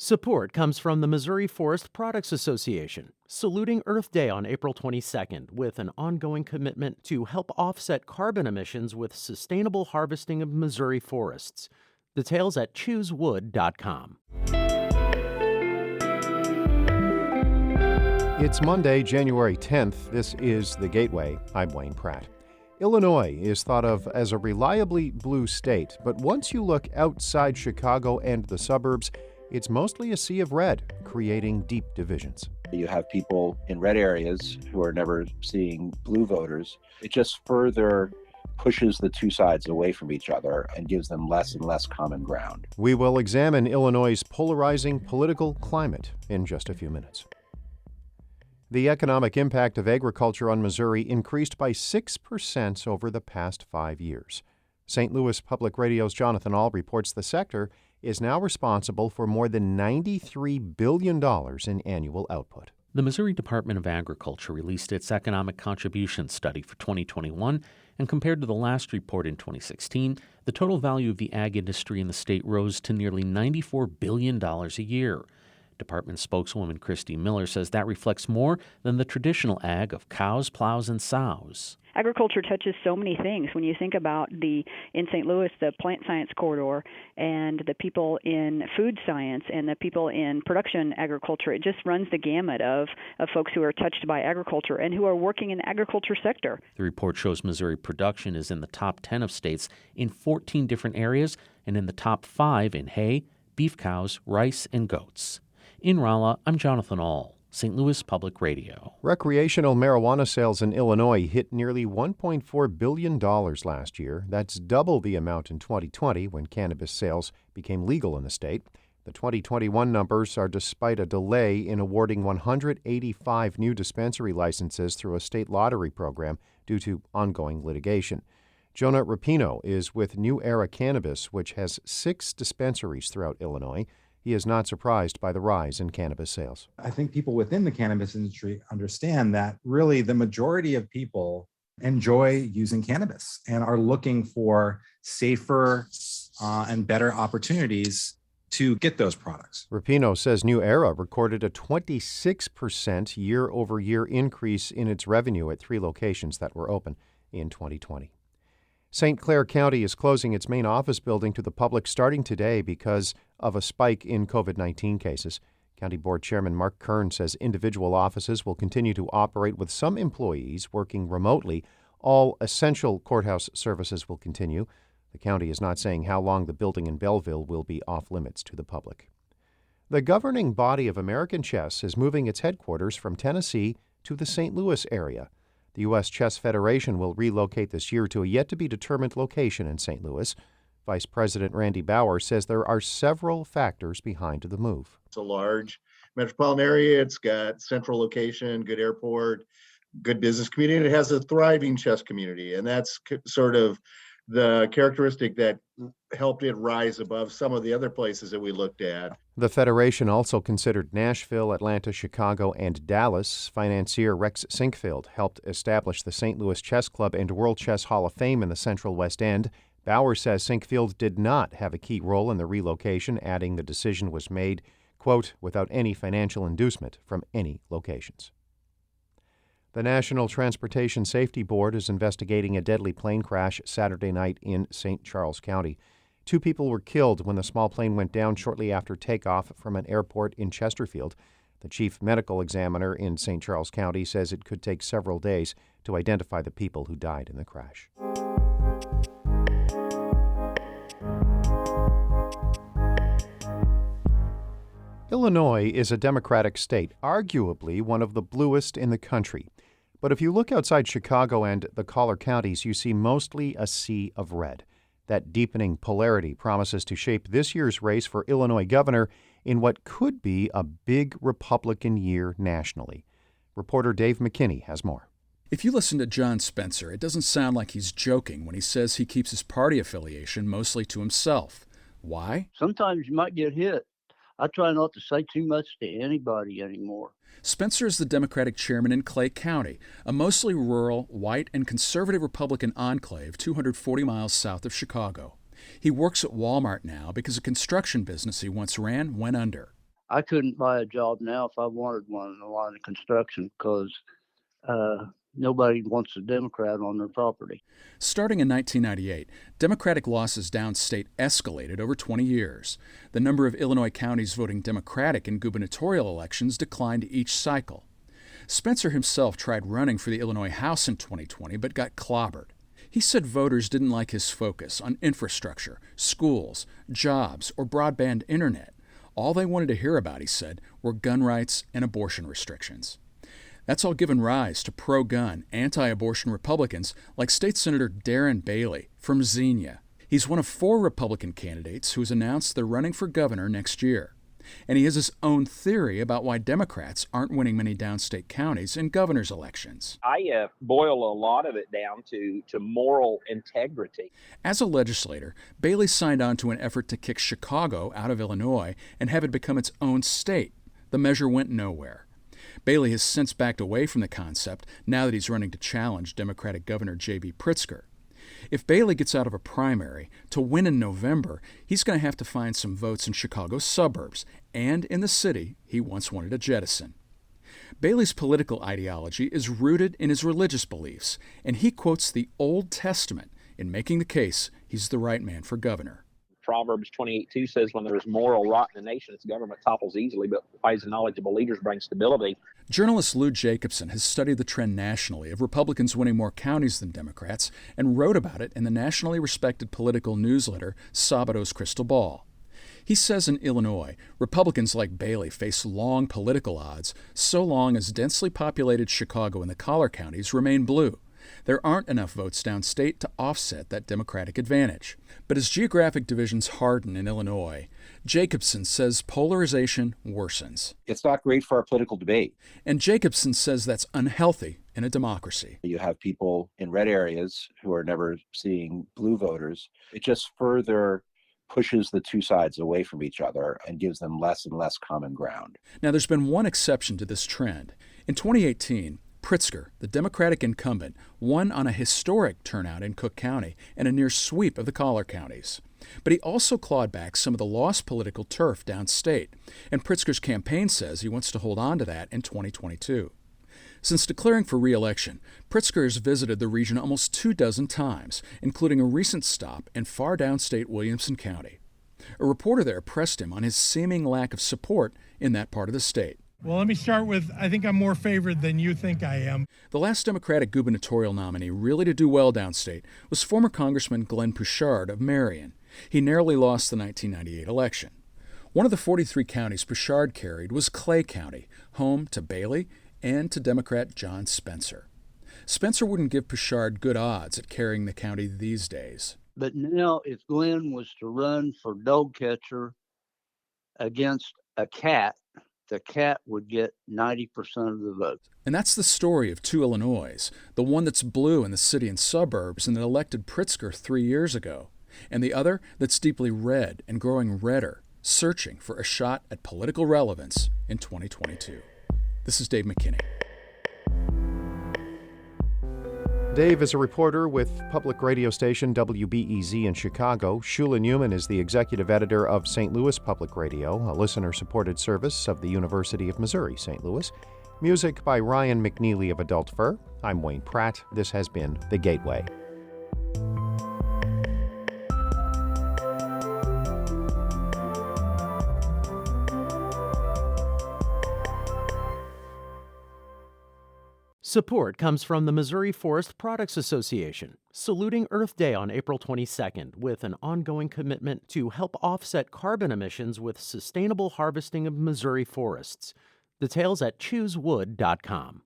Support comes from the Missouri Forest Products Association, saluting Earth Day on April 22nd with an ongoing commitment to help offset carbon emissions with sustainable harvesting of Missouri forests. Details at choosewood.com. It's Monday, January 10th. This is The Gateway. I'm Wayne Pratt. Illinois is thought of as a reliably blue state, but once you look outside Chicago and the suburbs, it's mostly a sea of red, creating deep divisions. You have people in red areas who are never seeing blue voters. It just further pushes the two sides away from each other and gives them less and less common ground. We will examine Illinois' polarizing political climate in just a few minutes. The economic impact of agriculture on Missouri increased by 6% over the past 5 years. St. Louis Public Radio's Jonathan Ahl reports the sector is now responsible for more than $93 billion in annual output. The Missouri Department of Agriculture released its economic contribution study for 2021, and compared to the last report in 2016, the total value of the ag industry in the state rose to nearly $94 billion a year. Department spokeswoman Christy Miller says that reflects more than the traditional ag of cows, plows, and sows. Agriculture touches so many things. When you think about in St. Louis, the plant science corridor and the people in food science and the people in production agriculture, it just runs the gamut of folks who are touched by agriculture and who are working in the agriculture sector. The report shows Missouri production is in the top 10 of states in 14 different areas and in the top 5 in hay, beef cows, rice, and goats. In Rolla, I'm Jonathan Ahl, St. Louis Public Radio. Recreational marijuana sales in Illinois hit nearly $1.4 billion last year. That's double the amount in 2020 when cannabis sales became legal in the state. The 2021 numbers are despite a delay in awarding 185 new dispensary licenses through a state lottery program due to ongoing litigation. Jonah Rapino is with New Era Cannabis, which has 6 dispensaries throughout Illinois. He is not surprised by the rise in cannabis sales. I think people within the cannabis industry understand that really the majority of people enjoy using cannabis and are looking for safer and better opportunities to get those products. Rapino says New Era recorded a 26% year-over-year increase in its revenue at 3 locations that were open in 2020. St. Clair County is closing its main office building to the public starting today because of a spike in COVID-19 cases. County Board Chairman Mark Kern says individual offices will continue to operate with some employees working remotely. All essential courthouse services will continue. The county is not saying how long the building in Belleville will be off limits to the public. The governing body of American chess is moving its headquarters from Tennessee to the St. Louis area. The U.S. Chess Federation will relocate this year to a yet-to-be-determined location in St. Louis. Vice President Randy Bauer says there are several factors behind the move. It's a large metropolitan area. It's got central location, good airport, good business community, and it has a thriving chess community. And that's sort of the characteristic that helped it rise above some of the other places that we looked at. The Federation also considered Nashville, Atlanta, Chicago, and Dallas. Financier Rex Sinkfield helped establish the St. Louis Chess Club and World Chess Hall of Fame in the Central West End. Bauer says Sinkfield did not have a key role in the relocation, adding the decision was made, quote, without any financial inducement from any locations. The National Transportation Safety Board is investigating a deadly plane crash Saturday night in St. Charles County. 2 people were killed when the small plane went down shortly after takeoff from an airport in Chesterfield. The chief medical examiner in St. Charles County says it could take several days to identify the people who died in the crash. Illinois is a Democratic state, arguably one of the bluest in the country. But if you look outside Chicago and the collar counties, you see mostly a sea of red. That deepening polarity promises to shape this year's race for Illinois governor in what could be a big Republican year nationally. Reporter Dave McKinney has more. If you listen to John Spencer, it doesn't sound like he's joking when he says he keeps his party affiliation mostly to himself. Why? Sometimes you might get hit. I try not to say too much to anybody anymore. Spencer is the Democratic chairman in Clay County, a mostly rural, white, and conservative Republican enclave 240 miles south of Chicago. He works at Walmart now because a construction business he once ran went under. I couldn't buy a job now if I wanted one in the line of construction because nobody wants a Democrat on their property. Starting in 1998, Democratic losses downstate escalated over 20 years. The number of Illinois counties voting Democratic in gubernatorial elections declined each cycle. Spencer himself tried running for the Illinois House in 2020 but got clobbered. He said voters didn't like his focus on infrastructure, schools, jobs, or broadband internet. All they wanted to hear about, he said, were gun rights and abortion restrictions. That's all given rise to pro-gun, anti-abortion Republicans like State Senator Darren Bailey from Xenia. He's one of 4 Republican candidates who has announced they're running for governor next year. And he has his own theory about why Democrats aren't winning many downstate counties in governor's elections. I boil a lot of it down to moral integrity. As a legislator, Bailey signed on to an effort to kick Chicago out of Illinois and have it become its own state. The measure went nowhere. Bailey has since backed away from the concept now that he's running to challenge Democratic Governor J.B. Pritzker. If Bailey gets out of a primary, to win in November, he's going to have to find some votes in Chicago's suburbs and in the city he once wanted to jettison. Bailey's political ideology is rooted in his religious beliefs, and he quotes the Old Testament in making the case he's the right man for governor. Proverbs 28:2 says, when there is moral rot in the nation, its government topples easily, but wise and knowledgeable leaders bring stability. Journalist Lou Jacobson has studied the trend nationally of Republicans winning more counties than Democrats and wrote about it in the nationally respected political newsletter Sabato's Crystal Ball. He says in Illinois, Republicans like Bailey face long political odds so long as densely populated Chicago and the collar counties remain blue. There aren't enough votes downstate to offset that Democratic advantage. But as geographic divisions harden in Illinois, Jacobson says polarization worsens. It's not great for our political debate. And Jacobson says that's unhealthy in a democracy. You have people in red areas who are never seeing blue voters. It just further pushes the two sides away from each other and gives them less and less common ground. Now, there's been one exception to this trend. In 2018, Pritzker, the Democratic incumbent, won on a historic turnout in Cook County and a near sweep of the collar counties. But he also clawed back some of the lost political turf downstate, and Pritzker's campaign says he wants to hold on to that in 2022. Since declaring for re-election, Pritzker has visited the region almost 24 times, including a recent stop in far downstate Williamson County. A reporter there pressed him on his seeming lack of support in that part of the state. Well, let me start with, I think I'm more favored than you think I am. The last Democratic gubernatorial nominee really to do well downstate was former Congressman Glenn Pouchard of Marion. He narrowly lost the 1998 election. One of the 43 counties Pouchard carried was Clay County, home to Bailey and to Democrat John Spencer. Spencer wouldn't give Pouchard good odds at carrying the county these days. But now if Glenn was to run for dog catcher against a cat, the cat would get 90% of the vote. And that's the story of two Illinois, the one that's blue in the city and suburbs and that elected Pritzker 3 years ago, and the other that's deeply red and growing redder, searching for a shot at political relevance in 2022. This is Dave McKinney. Dave is a reporter with public radio station WBEZ in Chicago. Shula Newman is the executive editor of St. Louis Public Radio, a listener-supported service of the University of Missouri, St. Louis. Music by Ryan McNeely of Adult Fur. I'm Wayne Pratt. This has been The Gateway. Support comes from the Missouri Forest Products Association, saluting Earth Day on April 22nd with an ongoing commitment to help offset carbon emissions with sustainable harvesting of Missouri forests. Details at choosewood.com.